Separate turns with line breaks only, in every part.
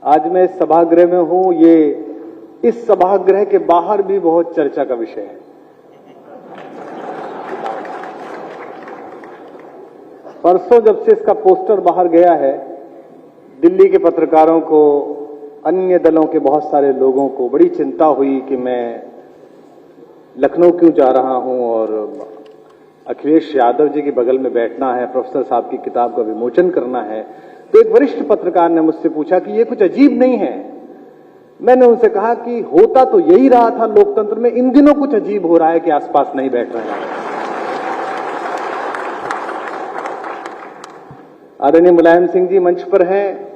आज मैं इस सभागृह में हूं, ये इस सभागृह के बाहर भी बहुत चर्चा का विषय है। परसों जब से इसका पोस्टर बाहर गया है, दिल्ली के पत्रकारों को, अन्य दलों के बहुत सारे लोगों को बड़ी चिंता हुई कि मैं लखनऊ क्यों जा रहा हूं और अखिलेश यादव जी के बगल में बैठना है, प्रोफेसर साहब की किताब का विमोचन करना है। तो एक वरिष्ठ पत्रकार ने मुझसे पूछा कि ये कुछ अजीब नहीं है। मैंने उनसे कहा कि होता तो यही रहा था लोकतंत्र में, इन दिनों कुछ अजीब हो रहा है कि आसपास नहीं बैठ रहे हैं। आदरणीय मुलायम सिंह जी मंच पर हैं।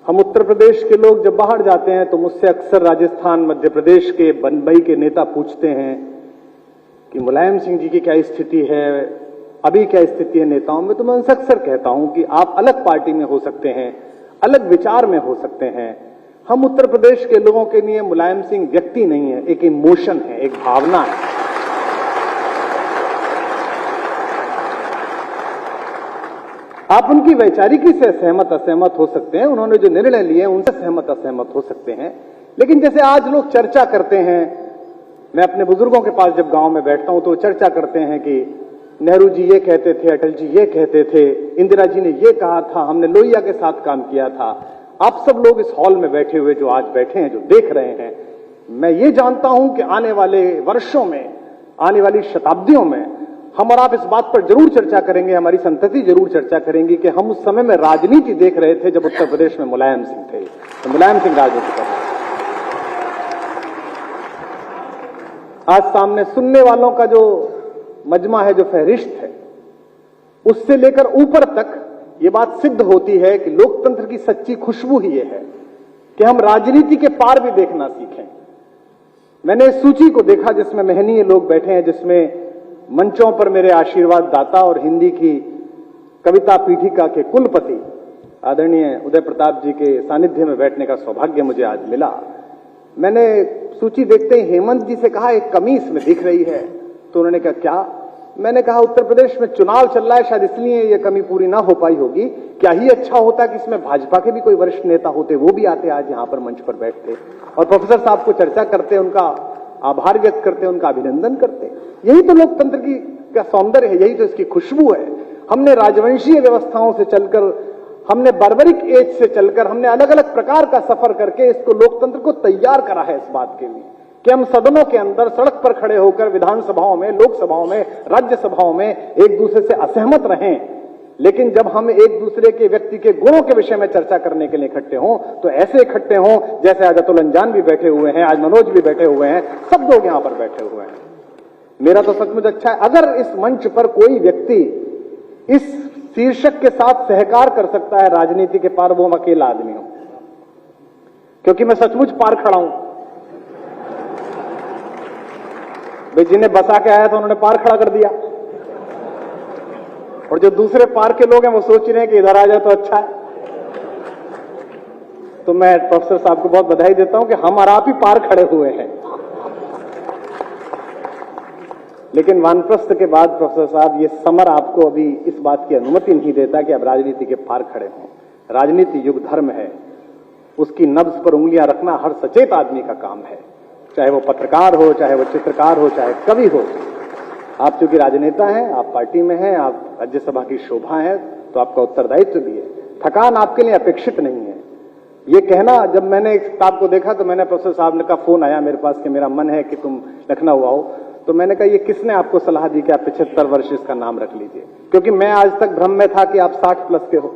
हम उत्तर प्रदेश के लोग जब बाहर जाते हैं तो मुझसे अक्सर राजस्थान, मध्य प्रदेश के, बंबई के नेता पूछते हैं कि मुलायम सिंह जी की क्या स्थिति है, अभी क्या स्थिति है नेताओं में। तो मैं उनसे अक्सर कहता हूं कि आप अलग पार्टी में हो सकते हैं, अलग विचार में हो सकते हैं। हम उत्तर प्रदेश के लोगों के लिए मुलायम सिंह व्यक्ति नहीं है, एक इमोशन है, एक भावना है। आप उनकी वैचारिकी से सहमत असहमत हो सकते हैं, उन्होंने जो निर्णय लिए उनसे सहमत असहमत हो सकते हैं, लेकिन जैसे आज लोग चर्चा करते हैं, मैं अपने बुजुर्गों के पास जब गांव में बैठता हूं तो चर्चा करते हैं कि नेहरू जी ये कहते थे, अटल जी ये कहते थे, इंदिरा जी ने ये कहा था, हमने लोहिया के साथ काम किया था। आप सब लोग इस हॉल में बैठे हुए जो आज बैठे हैं, जो देख रहे हैं, मैं ये जानता हूं कि आने वाले वर्षों में, आने वाली शताब्दियों में हम और आप इस बात पर जरूर चर्चा करेंगे, हमारी संतति जरूर चर्चा करेंगी कि हम उस समय में राजनीति देख रहे थे जब उत्तर प्रदेश में मुलायम सिंह थे, तो मुलायम सिंह राजनीति कर रहे थे। आज सामने सुनने वालों का जो मजमा है, जो फहरिस्त है, उससे लेकर ऊपर तक ये बात सिद्ध होती है कि लोकतंत्र की सच्ची खुशबू ही ये है कि हम राजनीति के पार भी देखना सीखें। मैंने इस सूची को देखा जिसमें महनीय लोग बैठे हैं, जिसमें मंचों पर मेरे आशीर्वाद दाता और हिंदी की कविता पीठिका के कुलपति आदरणीय उदय प्रताप जी के सानिध्य में बैठने का सौभाग्य मुझे आज मिला। मैंने सूची देखते ही हेमंत जी से कहा एक कमी इसमें दिख रही है, तो उन्होंने कहा क्या? मैंने कहा उत्तर प्रदेश में चुनाव चल रहा है, शायद इसलिए ये कमी पूरी ना हो पाई होगी। क्या ही अच्छा होता कि इसमें भाजपा के भी कोई वरिष्ठ नेता होते, वो भी आते आज यहां पर मंच पर बैठते और प्रोफेसर साहब को चर्चा करते, उनका आभार व्यक्त करते, उनका अभिनंदन करते। यही तो लोकतंत्र की का सौंदर्य है, यही तो इसकी खुशबू है। हमने राजवंशीय व्यवस्थाओं से चलकर, हमने बार्बरिक एज से चलकर, हमने अलग अलग प्रकार का सफर करके इसको लोकतंत्र को तैयार करा है इस बात के लिए कि हम सदनों के अंदर, सड़क पर खड़े होकर, विधानसभाओं में, लोकसभाओं में, राज्यसभाओं में एक दूसरे से असहमत रहें, लेकिन जब हम एक दूसरे के व्यक्ति के गुणों के विषय में चर्चा करने के लिए इकट्ठे हों तो ऐसे इकट्ठे हों जैसे आज अतुल अंजान भी बैठे हुए हैं, आज मनोज भी बैठे हुए हैं, सब लोग यहां पर बैठे हुए हैं। मेरा तो सचमुच अच्छा है अगर इस मंच पर कोई व्यक्ति इस शीर्षक के साथ सहकार कर सकता है राजनीति के पार, वो हम अकेला आदमी हूं, क्योंकि मैं सचमुच पार खड़ा हूं। भाई जिन्हें बसा के आया था उन्होंने पार खड़ा कर दिया, और जो दूसरे पार के लोग हैं वो सोच रहे हैं कि इधर आ जाए तो अच्छा है। तो मैं प्रोफेसर साहब को बहुत बधाई देता हूं कि हम और आप ही पार खड़े हुए हैं। लेकिन वानप्रस्थ के बाद प्रोफेसर साहब ये समर आपको अभी इस बात की अनुमति नहीं देता कि आप राजनीति के पार खड़े हों। राजनीति युग धर्म है, उसकी नब्ज पर उंगलियां रखना हर सचेत आदमी का काम है, चाहे वो पत्रकार हो, चाहे वो चित्रकार हो, चाहे कवि हो। आप चूंकि राजनेता हैं, आप पार्टी में हैं, आप राज्यसभा की शोभा है, तो आपका उत्तरदायित्व भी है। थकान आपके लिए अपेक्षित नहीं है। ये कहना, जब मैंने इस किताब को देखा तो मैंने प्रोफेसर साहब का फोन आया मेरे पास कि मेरा मन है कि तुम लखनऊ आओ, तो मैंने कहा ये किसने आपको सलाह दी कि आप 75 वर्ष इसका नाम रख लीजिए, क्योंकि मैं आज तक भ्रम में था कि आप 60 प्लस के हो।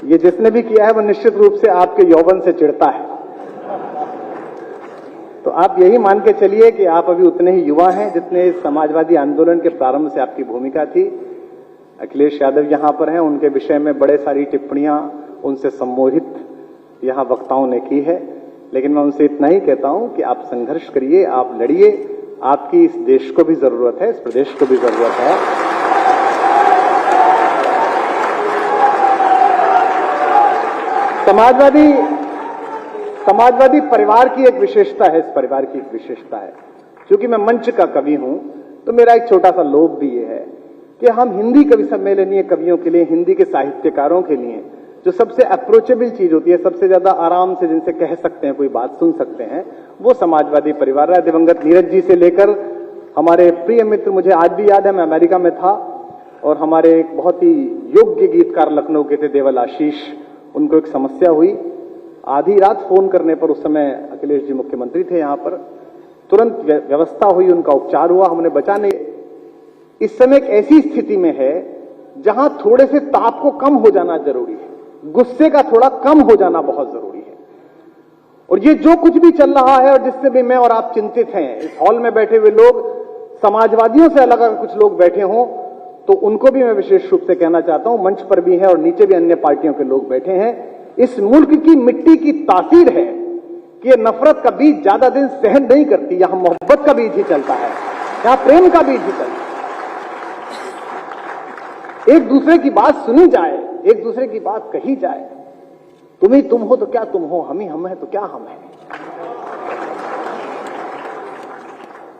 ये जिसने भी किया है वो निश्चित रूप से आपके यौवन से चिढ़ता है। तो आप यही मान के चलिए कि आप अभी उतने ही युवा हैं जितने इस समाजवादी आंदोलन के प्रारंभ से आपकी भूमिका थी। अखिलेश यादव यहां पर हैं, उनके विषय में बड़े सारी टिप्पणियां उनसे सम्मोहित यहां वक्ताओं ने की है, लेकिन मैं उनसे इतना ही कहता हूं कि आप संघर्ष करिए, आप लड़िए। आपकी इस देश को भी जरूरत है, इस प्रदेश को भी जरूरत है। समाजवादी परिवार की एक विशेषता है, इस परिवार की एक विशेषता है, क्योंकि मैं मंच का कवि हूं तो मेरा एक छोटा सा लोभ भी ये है कि हम हिंदी कवि सम्मेलनीय कवियों के लिए, हिंदी के साहित्यकारों के लिए जो सबसे अप्रोचेबल चीज होती है, सबसे ज्यादा आराम से जिनसे कह सकते हैं, कोई बात सुन सकते हैं, वो समाजवादी परिवार रहा। दिवंगत नीरज जी से लेकर हमारे प्रिय मित्र, मुझे आज भी याद है, मैं अमेरिका में था और हमारे एक बहुत ही योग्य गीतकार लखनऊ के थे, देवल आशीष, उनको एक समस्या हुई। आधी रात फोन करने पर, उस समय अखिलेश जी मुख्यमंत्री थे यहाँ पर, तुरंत व्यवस्था हुई, उनका उपचार हुआ, हमने बचा नहीं। इस समय एक ऐसी स्थिति में है जहां थोड़े से ताप को कम हो जाना जरूरी है, गुस्से का थोड़ा कम हो जाना बहुत जरूरी है। और ये जो कुछ भी चल रहा है और जिससे भी मैं और आप चिंतित हैं, इस हॉल में बैठे हुए लोग, समाजवादियों से अलग अगर कुछ लोग बैठे हों तो उनको भी मैं विशेष रूप से कहना चाहता हूं, मंच पर भी हैं और नीचे भी अन्य पार्टियों के लोग बैठे हैं। इस मुल्क की मिट्टी की तासीर है कि ये नफरत का बीज ज्यादा दिन सहन नहीं करती। यहां मोहब्बत का बीज ही चलता है, यहां प्रेम का बीज ही चलता है। एक दूसरे की बात सुनी जाए, एक दूसरे की बात कही जाए। तुम ही तुम हो तो क्या तुम हो, हम ही हम है तो क्या हम हैं।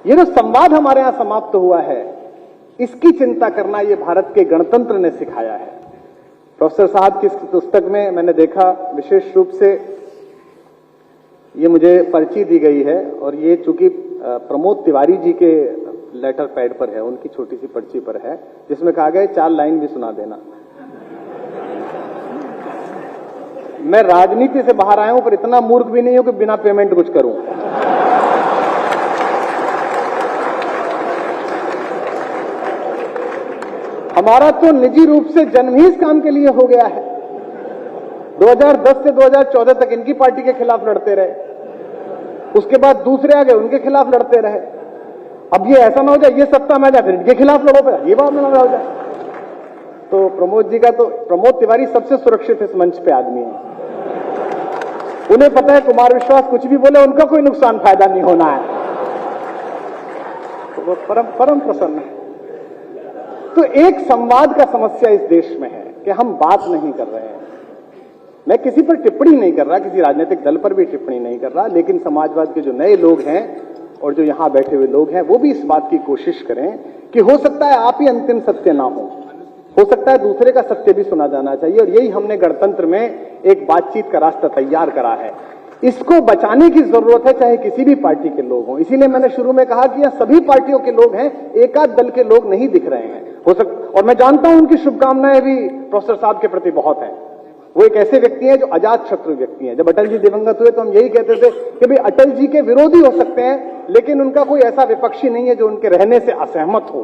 ये जो संवाद हमारे यहां समाप्त हुआ है, इसकी चिंता करना ये भारत के गणतंत्र ने सिखाया है। प्रोफेसर साहब की पुस्तक में मैंने देखा, विशेष रूप से ये मुझे पर्ची दी गई है और ये चूंकि प्रमोद तिवारी जी के लेटर पैड पर है, उनकी छोटी सी पर्ची पर है, जिसमें कहा गया 4 लाइन भी सुना देना। मैं राजनीति से बाहर आया हूं, पर इतना मूर्ख भी नहीं हूं कि बिना पेमेंट कुछ करूं। हमारा तो निजी रूप से जन्म ही इस काम के लिए हो गया है। 2010 से 2014 तक इनकी पार्टी के खिलाफ लड़ते रहे, उसके बाद दूसरे आ गए, उनके खिलाफ लड़ते रहे। अब ये ऐसा ना हो जाए ये सत्ता में आ जाए फिर इनके खिलाफ लड़ो, पे ये बात ना हो जाए। तो प्रमोद जी का तो, प्रमोद तिवारी सबसे सुरक्षित इस मंच पे आदमी है। उन्हें पता है कुमार विश्वास कुछ भी बोले उनका कोई नुकसान फायदा नहीं होना है, तो वो परम प्रसन्न है। तो एक संवाद का समस्या इस देश में है कि हम बात नहीं कर रहे हैं। मैं किसी पर टिप्पणी नहीं कर रहा, किसी राजनीतिक दल पर भी टिप्पणी नहीं कर रहा, लेकिन समाजवाद के जो नए लोग हैं और जो यहां बैठे हुए लोग हैं, वो भी इस बात की कोशिश करें कि हो सकता है आप ही अंतिम सत्य ना हो सकता है दूसरे का सत्य भी सुना जाना चाहिए। और यही हमने गणतंत्र में एक बातचीत का रास्ता तैयार करा है। इसको बचाने की जरूरत है, चाहे किसी भी पार्टी के लोग हों। इसीलिए मैंने शुरू में कहा कि यह सभी पार्टियों के लोग हैं, एकाध दल के लोग नहीं दिख रहे हैं। और मैं जानता हूं उनकी शुभकामनाएं भी प्रोफेसर साहब के प्रति बहुत हैं। वो एक ऐसे व्यक्ति हैं जो अजात शत्रु व्यक्ति हैं। जब अटल जी दिवंगत हुए तो हम यही कहते थे कि भाई अटल जी के विरोधी हो सकते हैं, लेकिन उनका कोई ऐसा विपक्षी नहीं है जो उनके रहने से असहमत हो।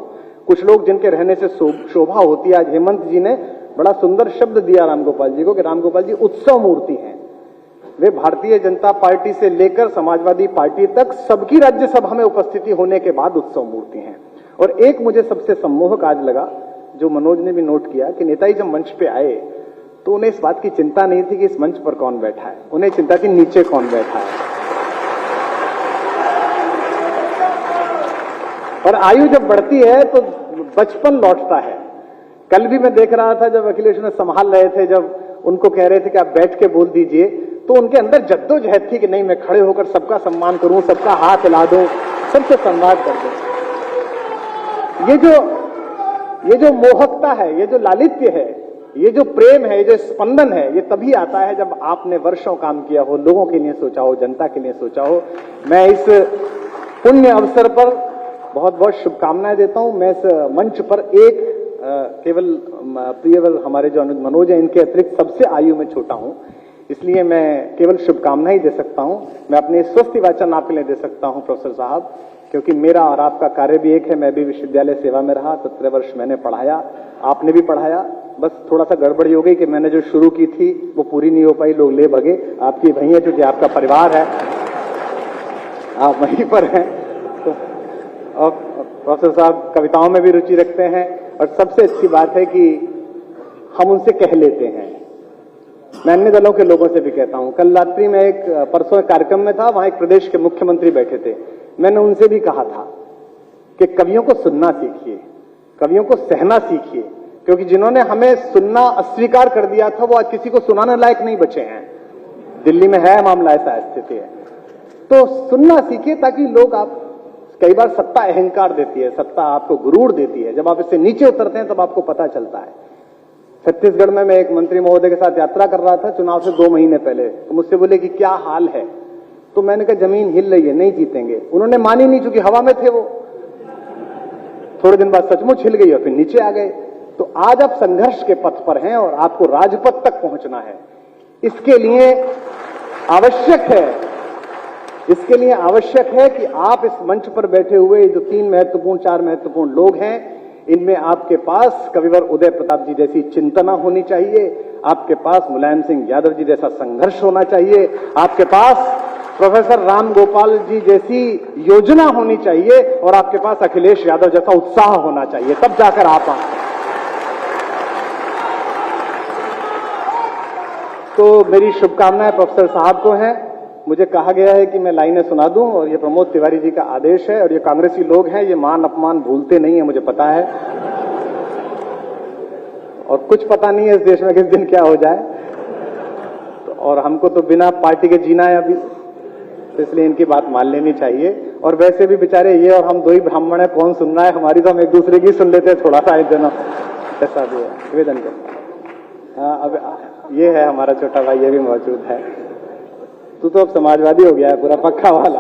कुछ लोग जिनके रहने से शोभा होती है। आज हेमंत जी ने बड़ा सुंदर शब्द दिया रामगोपाल जी को कि रामगोपाल जी उत्सव मूर्ति हैं। वे भारतीय जनता पार्टी से लेकर समाजवादी पार्टी तक सबकी राज्यसभा में उपस्थिति होने के बाद उत्सव मूर्ति हैं। और एक मुझे सबसे सम्मोहक आज लगा, जो मनोज ने भी नोट किया, कि नेताजी जब मंच पे आए तो उन्हें इस बात की चिंता नहीं थी कि इस मंच पर कौन बैठा है, उन्हें चिंता थी नीचे कौन बैठा है। और आयु जब बढ़ती है तो बचपन लौटता है। कल भी मैं देख रहा था जब अखिलेश ने संभाल रहे थे, जब उनको कह रहे थे कि आप बैठ के बोल दीजिए, तो उनके अंदर जद्दोजहद थी कि नहीं मैं खड़े होकर सबका सम्मान करूं, सबका हाथ हिला दूं, सबसे संवाद कर दूं। ये जो मोहकता है, ये जो लालित्य है, ये जो प्रेम है, ये जो स्पंदन है, ये तभी आता है जब आपने वर्षों काम किया हो, लोगों के लिए सोचा हो, जनता के लिए सोचा हो। मैं इस पुण्य अवसर पर बहुत बहुत शुभकामनाएं देता हूं। मैं इस मंच पर एक केवल प्रियवर हमारे जो मनोज है, इनके अतिरिक्त सबसे आयु में छोटा हूं, इसलिए मैं केवल शुभकामनाएं ही दे सकता हूं। मैं अपने स्वस्थ वाचन आपके लिए दे सकता हूं प्रोफेसर साहब, क्योंकि मेरा और आपका कार्य भी एक है। मैं भी विश्वविद्यालय सेवा में रहा, 17 वर्ष मैंने पढ़ाया, आपने भी पढ़ाया। बस थोड़ा सा गड़बड़ी हो गई कि मैंने जो शुरू की थी वो पूरी नहीं हो पाई, लोग ले भगे। आपकी वही है, क्योंकि आपका परिवार है, आप वहीं पर हैं। तो और प्रोफेसर साहब कविताओं में भी रुचि रखते हैं, और सबसे अच्छी बात है कि हम उनसे कह लेते हैं। मैं अन्य दलों के लोगों से भी कहता हूं। कल रात्रि में एक परसों कार्यक्रम में था, वहां एक प्रदेश के मुख्यमंत्री बैठे थे। मैंने उनसे भी कहा था कि कवियों को सुनना सीखिए, कवियों को सहना सीखिए, क्योंकि जिन्होंने हमें सुनना अस्वीकार कर दिया था वो आज किसी को सुनाने लायक नहीं बचे हैं। दिल्ली में है मामला, ऐसा स्थिति है। तो सुनना सीखिए, ताकि लोग, आप कई बार सत्ता अहंकार देती है, सत्ता आपको गुरूर देती है। जब आप इससे नीचे उतरते हैं तब आपको पता चलता है। छत्तीसगढ़ में मैं एक मंत्री महोदय के साथ यात्रा कर रहा था चुनाव से 2 महीने पहले, तो मुझसे बोले कि क्या हाल है, तो मैंने कहा जमीन हिल रही है, नहीं जीतेंगे। उन्होंने मानी नहीं, चूंकि हवा में थे वो। थोड़े दिन बाद सचमुच हिल गई और फिर नीचे आ गए। तो आज आप संघर्ष के पथ पर हैं और आपको राजपथ तक पहुंचना है। इसके लिए आवश्यक है कि आप इस मंच पर बैठे हुए जो 4 महत्वपूर्ण लोग हैं, इनमें आपके पास कविवर उदय प्रताप जी जैसी चिंतना होनी चाहिए, आपके पास मुलायम सिंह यादव जी जैसा संघर्ष होना चाहिए, आपके पास प्रोफेसर राम गोपाल जी जैसी योजना होनी चाहिए और आपके पास अखिलेश यादव जैसा उत्साह होना चाहिए, तब जाकर आप तो मेरी शुभकामनाएं प्रोफेसर साहब को हैं। मुझे कहा गया है कि मैं लाइनें सुना दूं और ये प्रमोद तिवारी जी का आदेश है और ये कांग्रेसी लोग हैं, ये मान अपमान भूलते नहीं है, मुझे पता है। और कुछ पता नहीं है इस देश में किस दिन क्या हो जाए, और हमको तो बिना पार्टी के जीना है अभी, तो इसलिए इनकी बात मान लेनी चाहिए। और वैसे भी बेचारे ये और हम 2 ही ब्राह्मण है, कौन सुन रहा है हमारी, तो हम एक दूसरे की सुन लेते हैं थोड़ा सा, एक दिन ऐसा भी है। निवेदन करता। हाँ, अब ये है हमारा छोटा भाई, ये भी मौजूद है। तू तो अब समाजवादी हो गया है पूरा पक्का वाला।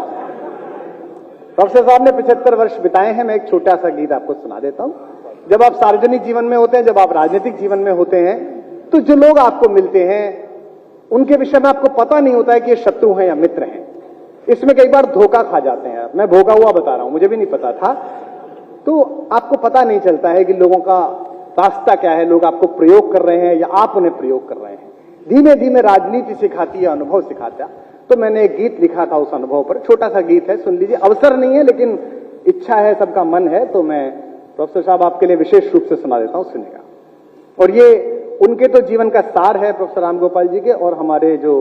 प्रोफेसर साहब ने 75 वर्ष बिताए हैं। मैं एक छोटा सा गीत आपको सुना देता हूं। जब आप सार्वजनिक जीवन में होते हैं, जब आप राजनीतिक जीवन में होते हैं, तो जो लोग आपको मिलते हैं उनके विषय में आपको पता नहीं होता है कि ये शत्रु हैं या मित्र हैं। इसमें कई बार धोखा खा जाते हैं। मैं भोगा हुआ बता रहा हूं, मुझे भी नहीं पता था। तो आपको पता नहीं चलता है कि लोगों का रास्ता क्या है, लोग आपको प्रयोग कर रहे हैं या आप उन्हें प्रयोग कर रहे हैं। धीमे धीमे राजनीति सिखाती है, अनुभव सिखाता है। तो मैंने एक गीत लिखा था उस अनुभव पर, छोटा सा गीत है, सुन लीजिए। अवसर नहीं है लेकिन इच्छा है, सबका मन है, तो मैं प्रोफेसर साहब आपके लिए विशेष रूप से सुना देता हूं, सुनिएगा। और ये उनके तो जीवन का सार है, प्रोफेसर राम गोपाल जी के, और हमारे जो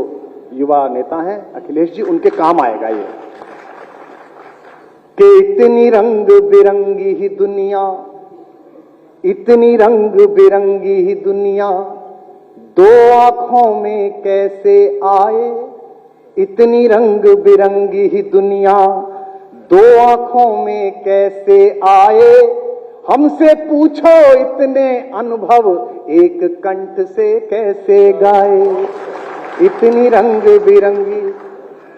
युवा नेता हैं अखिलेश जी, उनके काम आएगा ये। कि इतनी रंग बिरंगी ही दुनिया, इतनी रंग बिरंगी ही दुनिया, 2 आंखों में कैसे आए। इतनी रंग बिरंगी ही दुनिया 2 आंखों में कैसे आए। हमसे पूछो इतने अनुभव एक कंठ से कैसे गाए। इतनी रंग बिरंगी,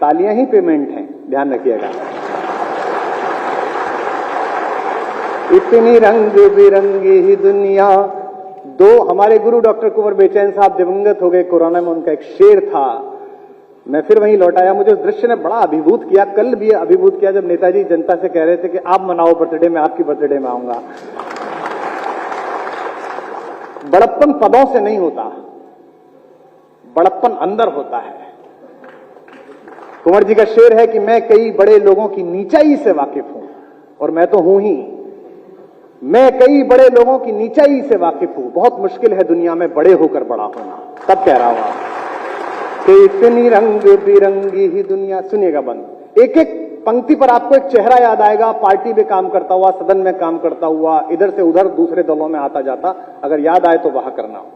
तालियां ही पेमेंट हैं, ध्यान रखिएगा। इतनी रंग बिरंगी ही दुनिया। 2 हमारे गुरु डॉक्टर कुंवर बेचैन साहब दिवंगत हो गए कोरोना में, उनका एक शेर था, मैं फिर वहीं लौट आया। मुझे उस दृश्य ने बड़ा अभिभूत किया, कल भी अभिभूत किया, जब नेताजी जनता से कह रहे थे कि आप मनाओ बर्थडे, मैं आपकी बर्थडे में आऊंगा। बड़प्पन पदों से नहीं होता, बड़प्पन अंदर होता है। कुंवर जी का शेर है कि मैं कई बड़े लोगों की नीचाई से वाकिफ हूं, और मैं तो हूं ही। मैं कई बड़े लोगों की नीचाई से वाकिफ हूं, बहुत मुश्किल है दुनिया में बड़े होकर बड़ा होना, तब कह रहा हूं कि इतनी रंग बिरंगी ही दुनिया। सुनिएगा बंद, एक एक पंक्ति पर आपको एक चेहरा याद आएगा, पार्टी में काम करता हुआ, सदन में काम करता हुआ, इधर से उधर दूसरे दलों में आता जाता, अगर याद आए तो वहां करना हो।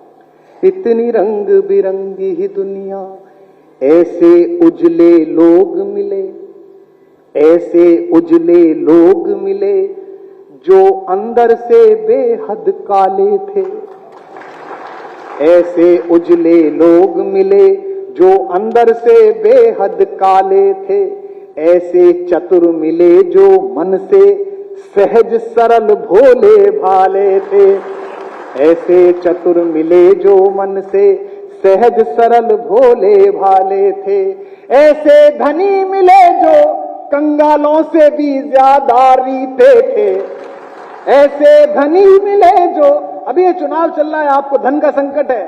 इतनी रंग बिरंगी ही दुनिया, ऐसे उजले लोग मिले, ऐसे उजले लोग मिले, जो अंदर से बेहद काले थे। ऐसे उजले लोग मिले जो अंदर से बेहद काले थे। ऐसे चतुर मिले जो मन से सहज सरल भोले भाले थे। ऐसे चतुर मिले जो मन से सहज सरल भोले भाले थे। ऐसे धनी मिले जो कंगालों से भी ज्यादा रीते थे। ऐसे धनी मिले जो, अभी ये चुनाव चल रहा है, आपको धन का संकट है,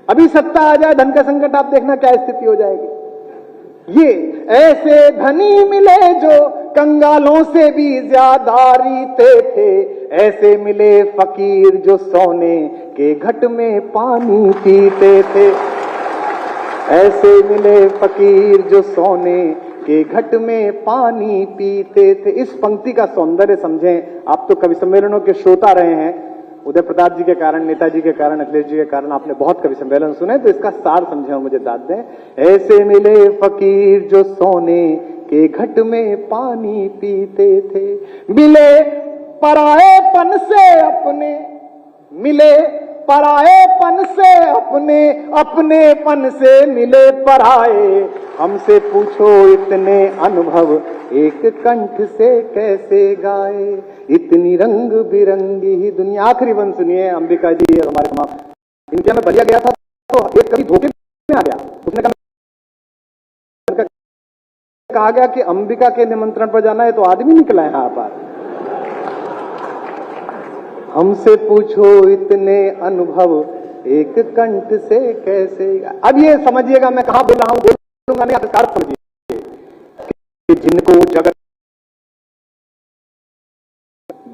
अभी सत्ता आ जाए, धन का संकट, आप देखना क्या स्थिति हो जाएगी। ये ऐसे धनी मिले जो कंगालों से भी ज्यादा रीते थे। ऐसे मिले फकीर जो सोने के घट में पानी पीते थे। ऐसे मिले फकीर जो सोने के घट में पानी पीते थे। इस पंक्ति का सौंदर्य समझें। आप तो कवि सम्मेलनों के श्रोता रहे हैं, उदय प्रताप जी के कारण, नेताजी के कारण, अखिलेश जी के कारण आपने बहुत कवि सम्मेलन सुने, तो इसका सार समझे और मुझे दाद दें। ऐसे मिले फकीर जो सोने के घट में पानी पीते थे। मिले पराएपन से अपने, मिले पराएपन से अपने अपनेपन से मिले पराए। हमसे पूछो इतने अनुभव एक कंठ से कैसे गाए। इतनी रंग बिरंगी ही दुनिया। आखिरी बंद सुनिए, अंबिका जी और हमारे माँ। इंडिया में बलिया गया था तो एक कभी धोखे में आ गया। उसने कहा गया कि अंबिका के निमंत्रण पर जाना है तो आदमी निकला है यहां पर। हमसे पूछो इतने अनुभव एक कंठ से कैसे। अब ये समझिएगा मैं कहां बोल रहा हूं, बोलूंगा नहीं, आप अर्थ समझिए।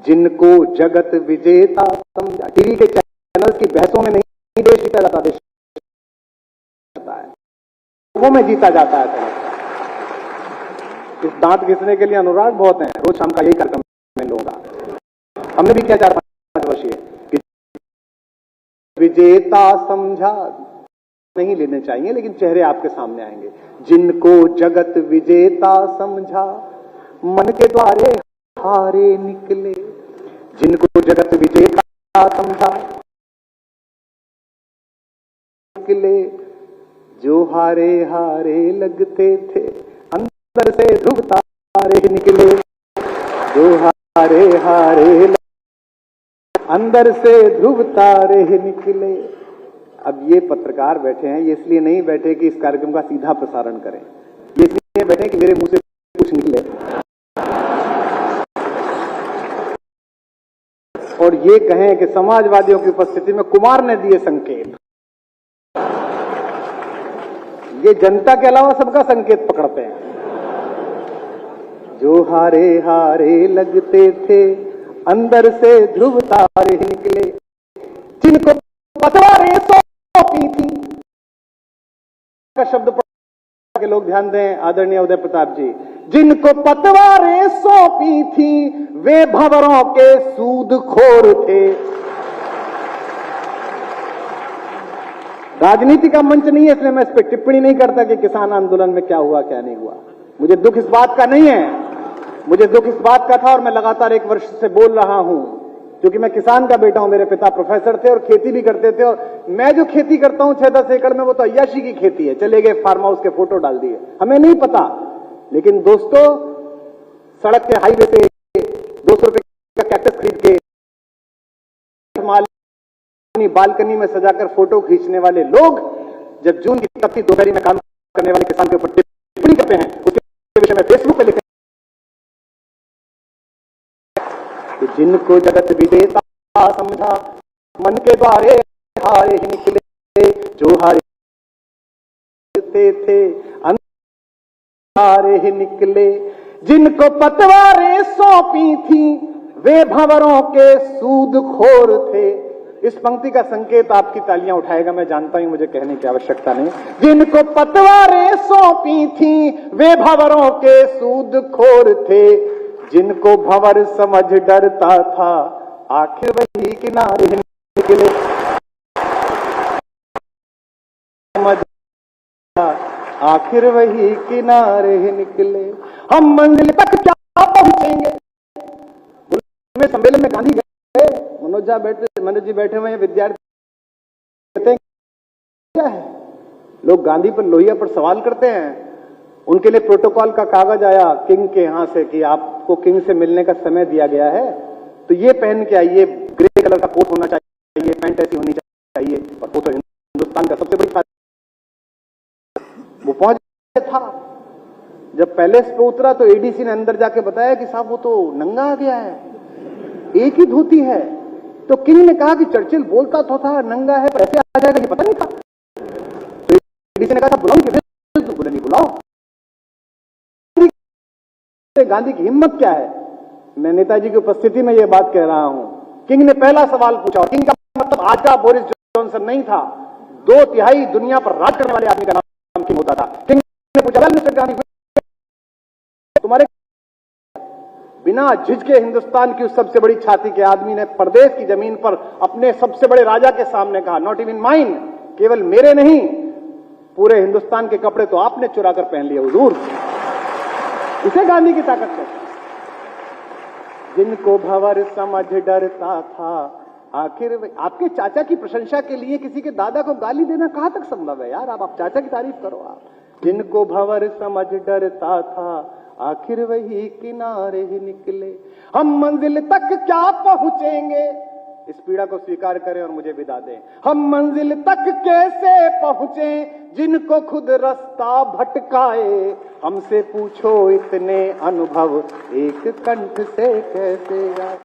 जिनको जगत विजेता समझा। टीवी के चैनल की बहसों में नहीं देश जीता जाता, देश जाता है, वो में जीता जाता है। इस दांत घिसने के लिए अनुराग बहुत हैं, रोज शाम का यही कार्यक्रम में लोगा। हमने भी किया 4-5 वर्षीय कि विजेता समझा नहीं लेने चाहिए, लेकिन चेहरे आपके सामने आएंगे। जिनको जगत विजेता समझा मन के द्वारे हारे निकले। जिनको जगत विजेता समझा निकले, जो हारे हारे लगते थे अंदर से ध्रुव तारे निकले। जो हारे हारे अंदर से ध्रुव तारे निकले। अब ये पत्रकार बैठे हैं, ये इसलिए नहीं बैठे कि इस कार्यक्रम का सीधा प्रसारण करें, ये इसलिए बैठे कि मेरे मुंह से कुछ निकले और ये कहें कि समाजवादियों की उपस्थिति में कुमार ने दिए संकेत। ये जनता के अलावा सबका संकेत पकड़ते हैं। जो हारे हारे लगते थे अंदर से ध्रुव तारे निकले। जिनको पतवारें सौंपी थी, का शब्द पढ़ के लोग ध्यान दें आदरणीय उदय प्रताप जी। जिनको पतवारें सौंपी थी वे भंवरों के सूदखोर थे। राजनीति का मंच नहीं है, इसलिए मैं इस पर टिप्पणी नहीं करता कि किसान आंदोलन में क्या हुआ क्या नहीं हुआ। मुझे दुख इस बात का नहीं है, मुझे दुख इस बात का था और मैं लगातार 1 वर्ष से बोल रहा हूं, क्योंकि मैं किसान का बेटा हूं। मेरे पिता प्रोफेसर थे और खेती भी करते थे, और मैं जो खेती करता हूं 6-10 एकड़ में, वो तो अय्याशी की खेती है। चले गए फार्म हाउस के फोटो डाल दिए, हमें नहीं पता। लेकिन दोस्तों, सड़क के हाईवे से 200 रुपए का कैक्टस खरीद के अपनी बालकनी में सजाकर फोटो खींचने वाले लोग जब जून की तपती दोपहरी में काम करने वाले किसान के ऊपर टिप्पणी करते हैं, उसके विषय में फेसबुक पे लिखते हैं। जिनको जगत विजेता समझा मन के द्वारे हारे ही निकले। जो हारे थे हारे ही निकले। जिनको पतवारें सौंपी थी वे भंवरों के सूदखोर थे। इस पंक्ति का संकेत आपकी तालियां उठाएगा, मैं जानता हूं, मुझे कहने की आवश्यकता नहीं। जिनको पतवारें सौंपी थी वे भंवरों के सूदखोर थे। जिनको भंवर समझ डरता था आखिर वही किनारे निकले। समझ आखिर वही किनारे निकले। हम मंजिल तक क्या पहुंचेंगे। में सम्मेलन में गांधी गए, मनोज जी बैठे हुए हैं, विद्यार्थी कहते हैं क्या है, लोग गांधी पर लोहिया पर सवाल करते हैं। उनके लिए प्रोटोकॉल का कागज आया किंग के यहां से कि आपको किंग से मिलने का समय दिया गया है, तो ये पहन के आइए, ग्रे कलर का कोट होना चाहिए, पैंट ऐसी होनी चाहिए, और वो तो हिंदुस्तान का सबसे बड़ी खासियत। वो पहुंच था, जब पैलेस पे उतरा तो एडीसी ने अंदर जाके बताया कि साहब वो तो नंगा आ गया है, एक ही धोती है। तो किंग ने कहा कि चर्चिल बोलता तो था नंगा है, पर ऐसे आ जाएगा कि पता नहीं था। तो एडीसी ने कहा था बुलाओ कि तो बोले नहीं बुलाओ। गांधी की हिम्मत क्या है। मैं नेताजी की उपस्थिति में यह बात कह रहा हूं। किंग ने पहला सवाल पूछा, और किंग का मतलब आज का बोरिस जॉनसन नहीं था, 2/3 दुनिया पर राज करने वाले आदमी का नाम किंग होता था। किंग ने पूछा, मिस्टर गांधी तुम्हारे बिना झिझके हिंदुस्तान की उस सबसे बड़ी छाती के आदमी ने प्रदेश की जमीन पर अपने सबसे बड़े राजा के सामने कहा, नॉट इवन माइन, केवल मेरे नहीं पूरे हिंदुस्तान के कपड़े तो आपने चुरा कर पहन लिए हुजूर। इसे गांधी की ताकत है। जिनको भंवर समझ डरता था आखिर आपके चाचा की प्रशंसा के लिए किसी के दादा को गाली देना कहां तक संभव है यार? आप चाचा की तारीफ करो। आप जिनको भंवर समझ डरता था, आखिर वही किनारे ही निकले। हम मंजिल तक क्या पहुंचेंगे, इस पीड़ा को स्वीकार करें और मुझे विदा दें। हम मंजिल तक कैसे पहुंचे, जिनको खुद रास्ता भटकाए। हमसे पूछो इतने अनुभव एक कंठ से कैसे आए।